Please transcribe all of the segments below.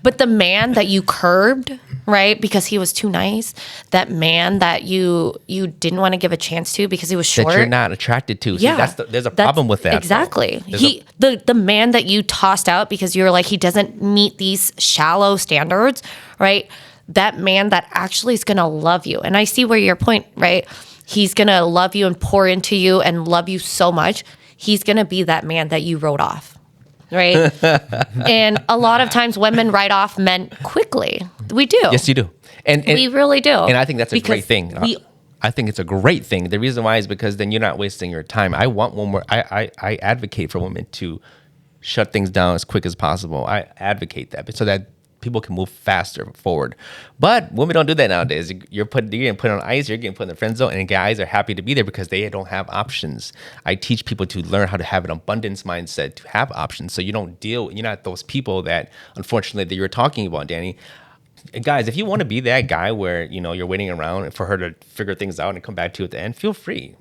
But the man that you curbed, right, because he was too nice, that man that you didn't want to give a chance to because he was short. That you're not attracted to. Yeah. See, there's a problem with that. Exactly. The man that you tossed out because you were like, he doesn't meet these shallow standards, right? That man that actually is going to love you. And I see where your point, right? He's going to love you and pour into you and love you so much. He's going to be that man that you wrote off, right? And a lot of times women write off men quickly. We do. Yes, you do. And we really do. And I think that's a great thing. I think it's a great thing. The reason why is because then you're not wasting your time. I want one more. I advocate for women to shut things down as quick as possible. I advocate that so that people can move faster forward. But women don't do that nowadays. You're getting put on ice, you're getting put in the friend zone, and guys are happy to be there because they don't have options. I teach people to learn how to have an abundance mindset, to have options, so you're not those people that, unfortunately, that you're talking about, Dani. Guys, if you want to be that guy where, you're waiting around for her to figure things out and come back to you at the end, feel free.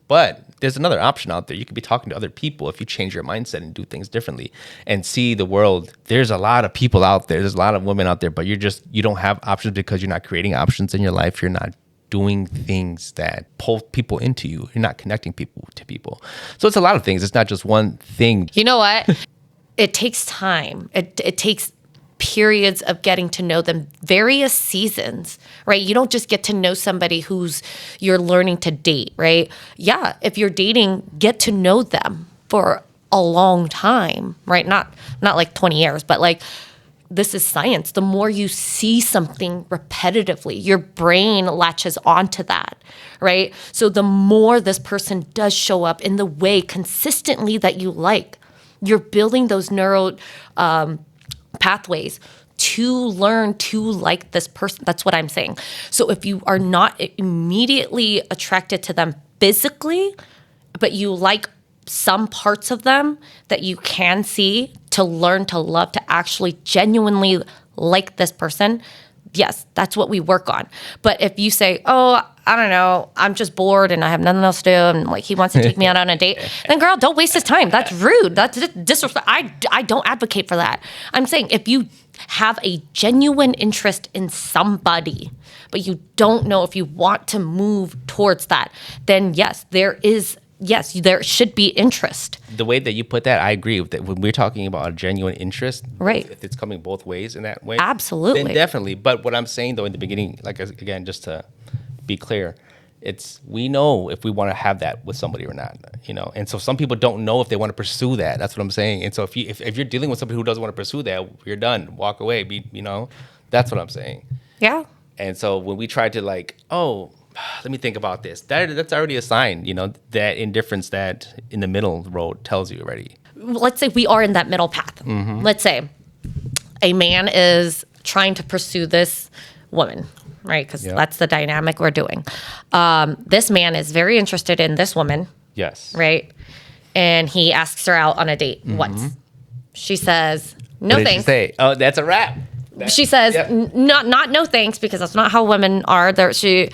But there's another option out there. You could be talking to other people if you change your mindset and do things differently and see the world. There's a lot of people out there. There's a lot of women out there, but you don't have options because you're not creating options in your life. You're not doing things that pull people into you. You're not connecting people to people. So it's a lot of things. It's not just one thing. You know what? It takes time. It takes periods of getting to know them, various seasons, right? You don't just get to know somebody you're learning to date, right? Yeah, if you're dating, get to know them for a long time, right? Not like 20 years, but like this is science. The more you see something repetitively, your brain latches onto that, right? So the more this person does show up in the way consistently that you like, you're building those neural pathways to learn to like this person. That's what I'm saying. So if you are not immediately attracted to them physically, but you like some parts of them that you can see, to learn to love, to actually genuinely like this person, yes, that's what we work on. But if you say, oh, I don't know, I'm just bored and I have nothing else to do, and like he wants to take me out on a date, then girl, don't waste his time. That's rude. That's disrespect. I don't advocate for that. I'm saying if you have a genuine interest in somebody, but you don't know if you want to move towards that, then yes, there should be interest. The way that you put that, I agree with that. When we're talking about a genuine interest, right? If it's coming both ways in that way, absolutely, then definitely. But what I'm saying though in the beginning, like again, just to be clear, we know if we want to have that with somebody or not, And so some people don't know if they want to pursue that. That's what I'm saying. And so if you're dealing with somebody who doesn't want to pursue that, you're done. Walk away. That's what I'm saying. Yeah. And so when we try to let me think about this, that's already a sign, that indifference that in the middle road tells you already. Let's say we are in that middle path. Mm-hmm. Let's say a man is trying to pursue this woman, right? Because that's the dynamic we're doing. This man is very interested in this woman. Yes. Right? And he asks her out on a date once. She says, no what did thanks. She say? Oh, that's a wrap. She says, not no thanks, because that's not how women are. She's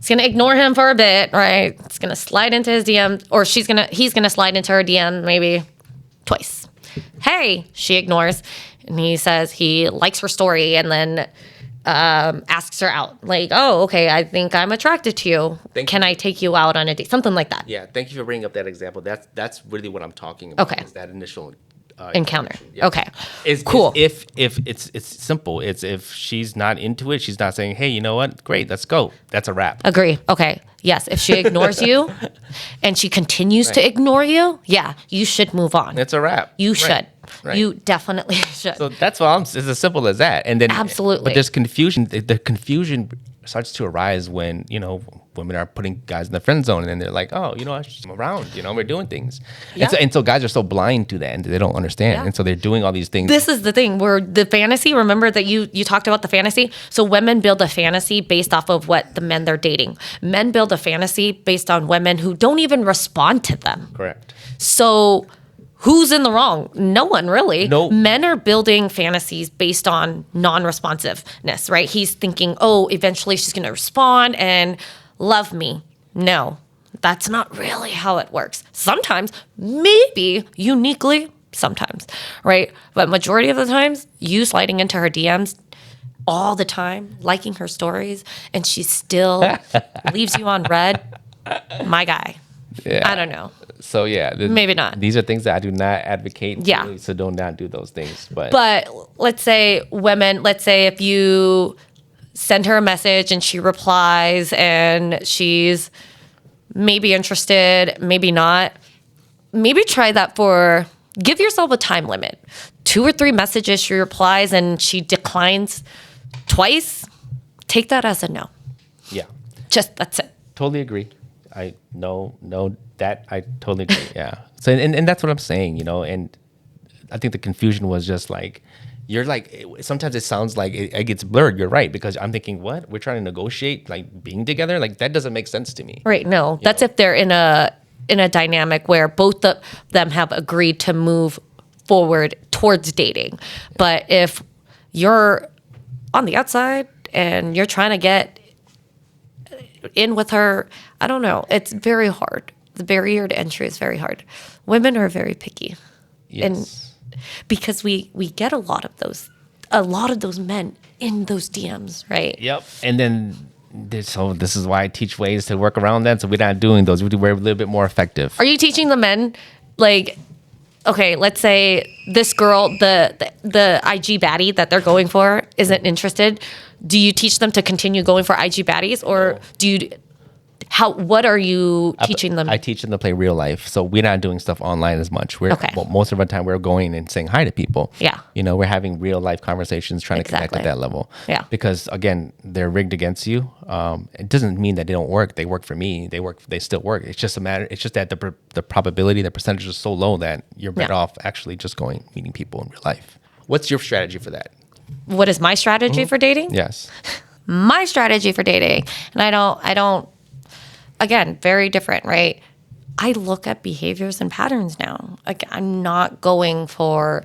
going to ignore him for a bit, right? It's going to slide into his DM, or he's going to slide into her DM maybe twice. Hey, she ignores. And he says he likes her story and then asks her out. Like, oh, okay, I think I'm attracted to you. Can I take you out on a date? Something like that. Yeah, thank you for bringing up that example. That's really what I'm talking about. Okay. Is that initial encounter. Yeah. Okay. Cool. If it's simple. It's if she's not into it, she's not saying, hey, you know what? Great, let's go. That's a wrap. Agree. Okay. Yes. If she ignores you and she continues to ignore you, yeah, you should move on. It's a wrap. You should. Right. You definitely should. So that's what it's as simple as that. And then absolutely. But there's confusion. The confusion starts to arise when, women are putting guys in the friend zone, and then they're like, oh, I'm around, we're doing things. Yeah. And so guys are so blind to that, and they don't understand. Yeah. And so they're doing all these things. This is the thing where the fantasy, remember that you talked about the fantasy? So women build a fantasy based off of what the men they're dating. Men build a fantasy based on women who don't even respond to them. Correct. So who's in the wrong? No one, really. No. Men are building fantasies based on non-responsiveness, right? He's thinking, oh, eventually she's going to respond and love me. No, that's not really how it works. Sometimes, maybe uniquely, sometimes, right? But majority of the times, you sliding into her DMs all the time, liking her stories, and she still leaves you on red. My guy. Yeah. I don't know. So yeah, Maybe not. These are things that I do not advocate. Yeah. So do not do those things. But let's say women. Let's say if you send her a message and she replies and she's maybe interested, maybe not. Maybe try that give yourself a time limit. 2 or 3 messages she replies and she declines twice. Take that as a no. Yeah. That's it. Totally agree. I know that I totally agree. Yeah. So and that's what I'm saying, you know, and I think the confusion was just like, you're like, sometimes it sounds like it gets blurred. You're right, because I'm thinking, what? We're trying to negotiate like being together? Like that doesn't make sense to me. Right. No, that's if they're in a dynamic where both of them have agreed to move forward towards dating. But if you're on the outside and you're trying to get in with her, I don't know. It's very hard. The barrier to entry is very hard. Women are very picky. Yes. And because we get a lot of those men in those DMs, right? Yep. And then so this is why I teach ways to work around that. So we're not doing those. We're a little bit more effective. Are you teaching the men, like, okay, let's say this girl, the IG baddie that they're going for isn't interested. Do you teach them to continue going for IG baddies, or what are you teaching them? I teach them to play real life. So we're not doing stuff online as much. Most of our time we're going and saying hi to people. Yeah. You know, we're having real life conversations, trying to connect at that level. Yeah. Because again, they're rigged against you. It doesn't mean that they don't work. They work for me. They still work. It's just that the probability, the percentage is so low that you're better off actually just meeting people in real life. What's your strategy for that? What is my strategy for dating? Yes. My strategy for dating, and I don't, again, very different, right? I look at behaviors and patterns now. Like, I'm not going for,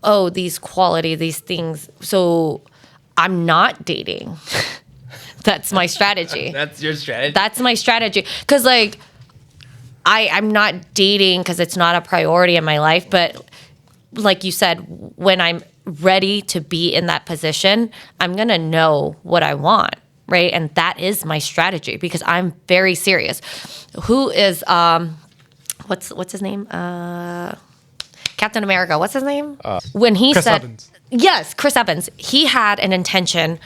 these things. So I'm not dating. That's my strategy. That's your strategy? That's my strategy. Because, like, I'm not dating because it's not a priority in my life. But like you said, when I'm ready to be in that position, I'm going to know what I want. Right. And that is my strategy because I'm very serious. Who is, what's his name? Captain America. What's his name? When he Chris said, Evans. Yes, Chris Evans. He had an intention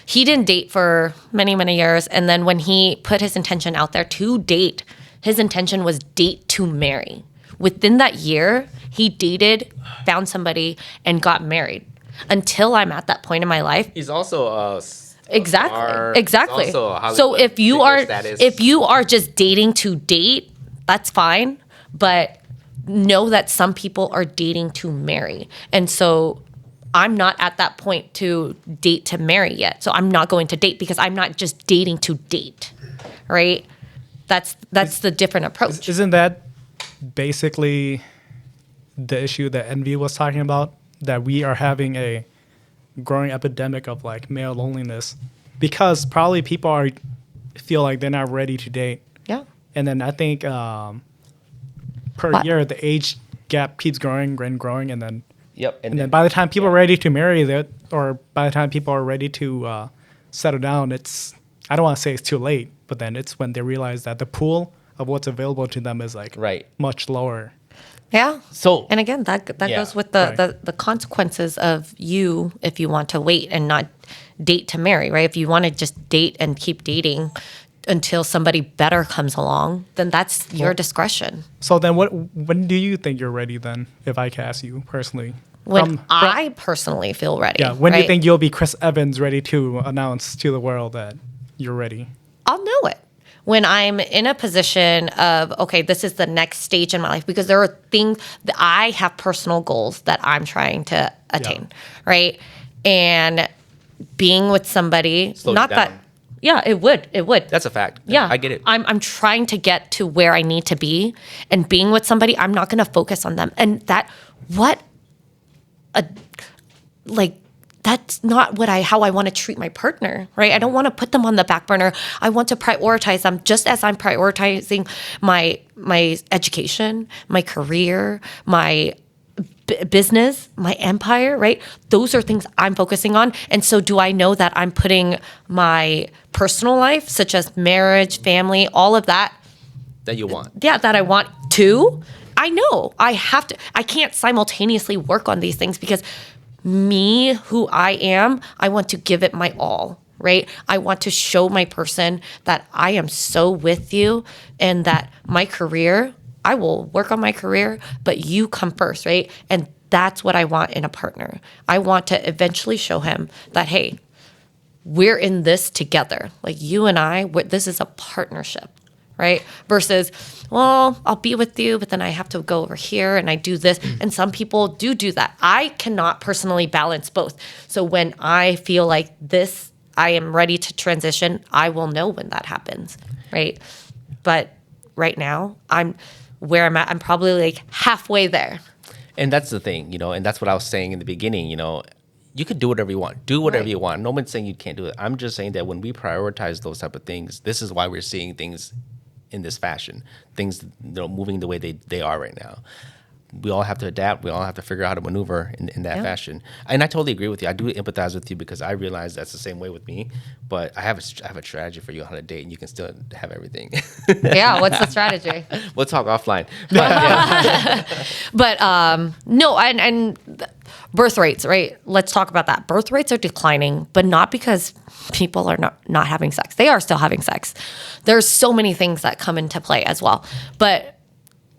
he didn't date for many, many years. And then when he put his intention out there to date, his intention was date to marry. Within that year, he dated, found somebody, and got married. Until I'm at that point in my life. He's also Exactly. So if you are just dating to date, that's fine. But know that some people are dating to marry. And so I'm not at that point to date to marry yet. So I'm not going to date because I'm not just dating to date. Right? That's the different approach. Isn't that basically the issue that Envy was talking about? That we are having a growing epidemic of like male loneliness because probably people feel like they're not ready to date. Yeah. And then I think per year the age gap keeps growing and growing, and then and then by the time people are ready to marry, or by the time people are ready to settle down, I don't want to say it's too late, but then it's when they realize that the pool of what's available to them is like much lower. Yeah. So, and again, that goes with the consequences of you if you want to wait and not date to marry, right? If you want to just date and keep dating until somebody better comes along, then that's your discretion. So then when do you think you're ready then, if I can ask you personally? When I personally feel ready. Yeah. When do you think you'll be Chris Evans ready to announce to the world that you're ready? I'll know it. When I'm in a position of, okay, this is the next stage in my life, because there are things that I have personal goals that I'm trying to attain, right? And being with somebody, it would. That's a fact. Yeah. I get it. I'm trying to get to where I need to be, and being with somebody, I'm not going to focus on them. And that's not how I want to treat my partner, right? I don't want to put them on the back burner. I want to prioritize them just as I'm prioritizing my education, my career, my business, my empire, right? Those are things I'm focusing on. And so do I know that I'm putting my personal life, such as marriage, family, all of that you want. Yeah, that I want to. I know I have to. I can't simultaneously work on these things because me, who I am, I want to give it my all, right? I want to show my person that I am so with you and that my career, I will work on my career, but you come first, right? And that's what I want in a partner. I want to eventually show him that, hey, we're in this together. Like you and I, this is a partnership, right? Versus, well, I'll be with you, but then I have to go over here and I do this. And some people do that. I cannot personally balance both. So when I feel like this, I am ready to transition, I will know when that happens, right? But right now, where I'm at, I'm probably like halfway there. And that's the thing, and that's what I was saying in the beginning, you could do whatever you want. Do whatever you want. No one's saying you can't do it. I'm just saying that when we prioritize those type of things, this is why we're seeing things in this fashion, things moving the way they are right now. We all have to adapt. We all have to figure out how to maneuver in that fashion. And I totally agree with you. I do empathize with you because I realize that's the same way with me. But I have a strategy for you on how to date, and you can still have everything. Yeah, what's the strategy? We'll talk offline. But, but no, and birth rates, right? Let's talk about that. Birth rates are declining, but not because people are not having sex. They are still having sex. There's so many things that come into play as well. But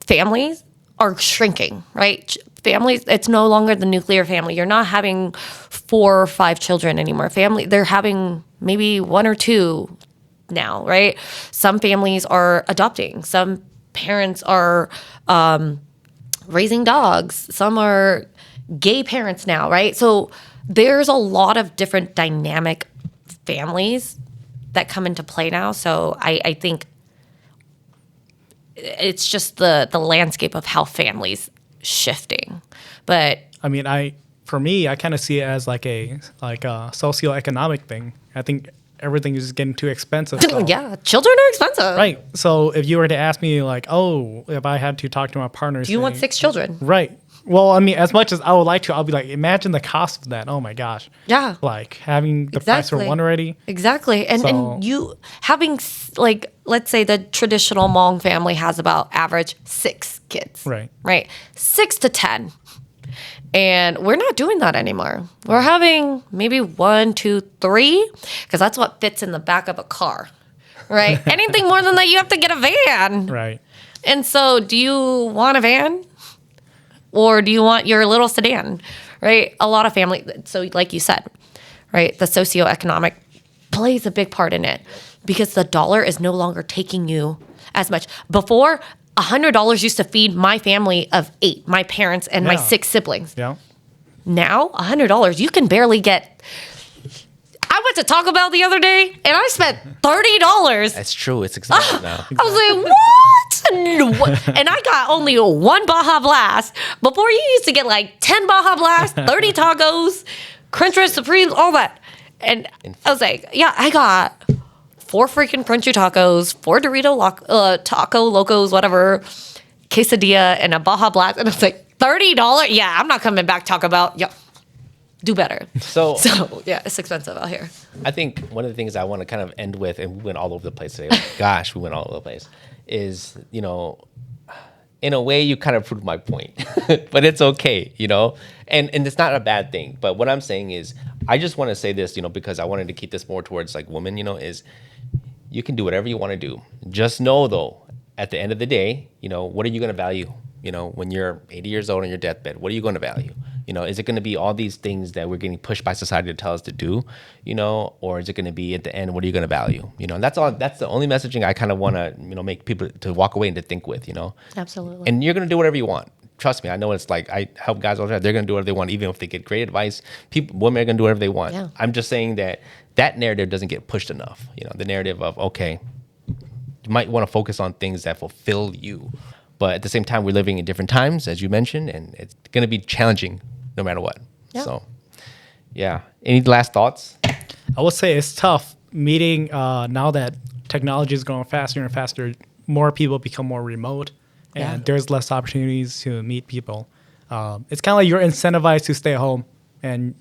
families are shrinking, right? Families, it's no longer the nuclear family. You're not having 4 or 5 children anymore. They're having maybe 1 or 2 now, right? Some families are adopting. Some parents are raising dogs. Some are gay parents now, right? So there's a lot of different dynamic families that come into play now. So I think it's just the landscape of how families shifting. But I mean, for me, I kind of see it as like a socioeconomic thing. I think everything is getting too expensive. So. Yeah, children are expensive. Right. So if you were to ask me like, if I had to talk to my partner, do you want 6 children? Right. Well, I mean, as much as I would like to, I'll be like, imagine the cost of that. Oh my gosh. Yeah. Like having the price for one already. Exactly. And you having like, let's say the traditional Hmong family has about average 6 kids. Right. Right. 6 to 10. And we're not doing that anymore. We're having maybe 1, 2, 3, because that's what fits in the back of a car. Right. Anything more than that, you have to get a van. Right. And so do you want a van? Or do you want your little sedan, right? A lot of family, so like you said, right, the socioeconomic plays a big part in it because the dollar is no longer taking you as much. Before, $100 used to feed my family of 8, my parents and my 6 siblings. Yeah. Now, $100, you can barely get... I went to Taco Bell the other day, and I spent $30. That's true. It's expensive now. I was like, what? And I got only 1 Baja Blast. Before, you used to get like 10 Baja Blast, 30 tacos, Crunchwrist Supreme, all that. And I was like, yeah, I got 4 freaking crunchy tacos, 4 Dorito Taco Locos, whatever, quesadilla, and a Baja Blast. And I was like, $30? Yeah, I'm not coming back Taco Bell. Yeah. Do better. So yeah, it's expensive out here. I think one of the things I want to kind of end with, and we went all over the place today. Like, gosh, we went all over the place. Is in a way you kind of proved my point, but it's okay, and it's not a bad thing. But what I'm saying is, I just want to say this, because I wanted to keep this more towards like women, is you can do whatever you want to do. Just know though, at the end of the day, what are you going to value? When you're 80 years old on your deathbed, what are you going to value? Is it going to be all these things that we're getting pushed by society to tell us to do, or is it going to be at the end, what are you going to value? And that's all. That's the only messaging I kind of want to, make people to walk away and to think with, Absolutely. And you're going to do whatever you want. Trust me. I know it's like, I help guys all the time. They're going to do whatever they want, even if they get great advice. Women are going to do whatever they want. Yeah. I'm just saying that narrative doesn't get pushed enough. The narrative of, okay, you might want to focus on things that fulfill you. But at the same time, we're living in different times, as you mentioned, and it's going to be challenging no matter what. Yep. So, Yeah. Any last thoughts? I would say it's tough meeting now that technology is going faster and faster. More people become more remote, and there's less opportunities to meet people. It's kind of like you're incentivized to stay at home, and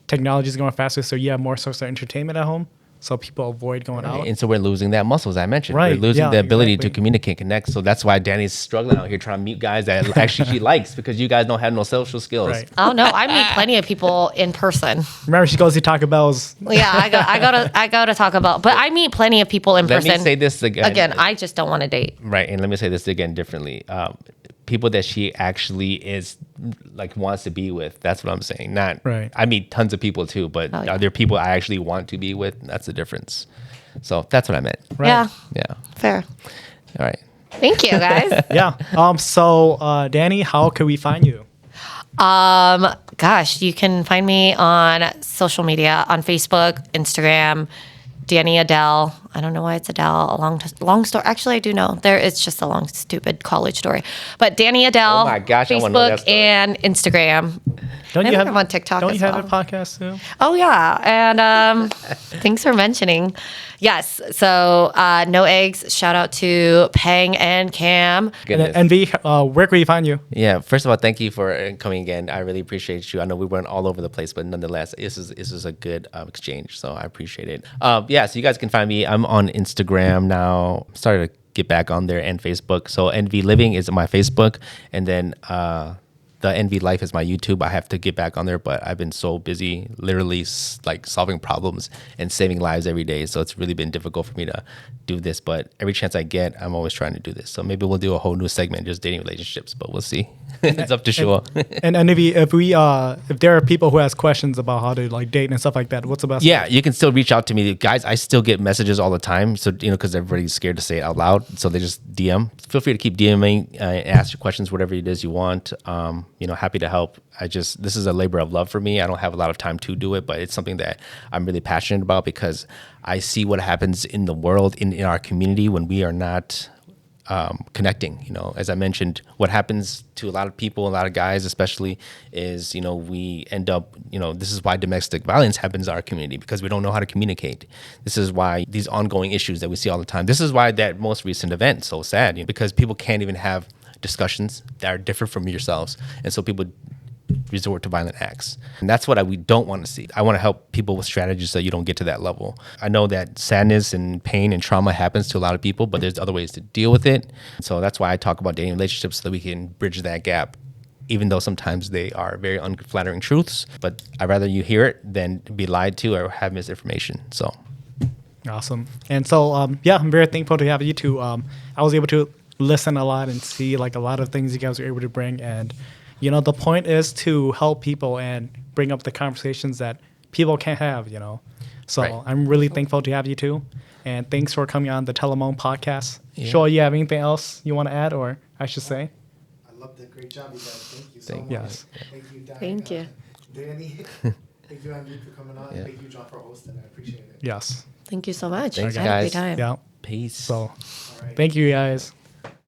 technology is going faster, so you have more source of entertainment at home. So people avoid going out. And so we're losing that muscle, as I mentioned. Right. We're losing the ability exactly. to communicate, connect. So that's why Danny's struggling out here trying to meet guys that actually she likes, because you guys don't have no social skills. Right. Oh no, I meet plenty of people in person. Remember, she goes to Taco Bell's. Yeah, I go to Taco Bell, but I meet plenty of people in person. Let me say this again. Again, I just don't want to date. Right, and let me say this again differently. People that she actually is like wants to be with. That's what I'm saying. Not right. I meet tons of people too, but are there people I actually want to be with? That's the difference. So that's what I meant. Right. Yeah. Yeah. Fair. All right. Thank you, guys. Yeah. So, Danny, how can we find you? Gosh, you can find me on social media on Facebook, Instagram, Dani Adele. I don't know why it's Adele. A long story. Actually, I do know. It's just a long, stupid college story. But Dani Adele. Oh my gosh, I wanna know that Facebook story. and Instagram. Don't I you think have I'm on TikTok Don't as you have well. a podcast too? Oh yeah, and thanks for mentioning. Yes, so no eggs. Shout out to Peng and Cam. Goodness. And then NV, where can we find you? Yeah. First of all, thank you for coming again. I really appreciate you. I know we went all over the place, but nonetheless, this is a good exchange. So I appreciate it. Yeah. So you guys can find me. I'm on Instagram now. Started to get back on there, and Facebook. So NV Living is my Facebook, and then the Thenvlife is my YouTube. I have to get back on there, but I've been so busy, literally like solving problems and saving lives every day. So it's really been difficult for me to do this. But every chance I get, I'm always trying to do this. So maybe we'll do a whole new segment, just dating relationships. But we'll see. It's up to Shua. And if there are people who ask questions about how to like date and stuff like that, what's the best? Yeah, you can still reach out to me, guys. I still get messages all the time. So because everybody's scared to say it out loud, so they just DM. Feel free to keep DMing, ask your questions, whatever it is you want. Happy to help. This is a labor of love for me. I don't have a lot of time to do it, but it's something that I'm really passionate about because I see what happens in the world, in our community when we are not connecting. As I mentioned, what happens to a lot of people, a lot of guys especially, is we end up, this is why domestic violence happens in our community, because we don't know how to communicate. This is why these ongoing issues that we see all the time. This is why that most recent event so sad, because people can't even have discussions that are different from yourselves, and so people resort to violent acts. And that's what we don't want to see. I want to help people with strategies so you don't get to that level. I know that sadness and pain and trauma happens to a lot of people, but there's other ways to deal with it. So that's why I talk about dating relationships, so that we can bridge that gap, even though sometimes they are very unflattering truths. But I'd rather you hear it than be lied to or have misinformation. So Awesome. And so, I'm very thankful to have you two. I was able to listen a lot and see like a lot of things you guys were able to bring. And, the point is to help people and bring up the conversations that people can't have, So Right. I'm really thankful to have you two. And thanks for coming on the Telemone podcast. Yeah. Shua, you have anything else you want to add, or I should say? I love the great job you guys. Thank you so Thank much. you. Yes. Thank you, Dani. Thank you. Danny. Thank you, Andy, for coming on. Yeah. Thank you, John, for hosting. I appreciate it. Yes. Thank you so much. Thanks, I had a guys. great time. Yeah. peace. So All right. thank you guys.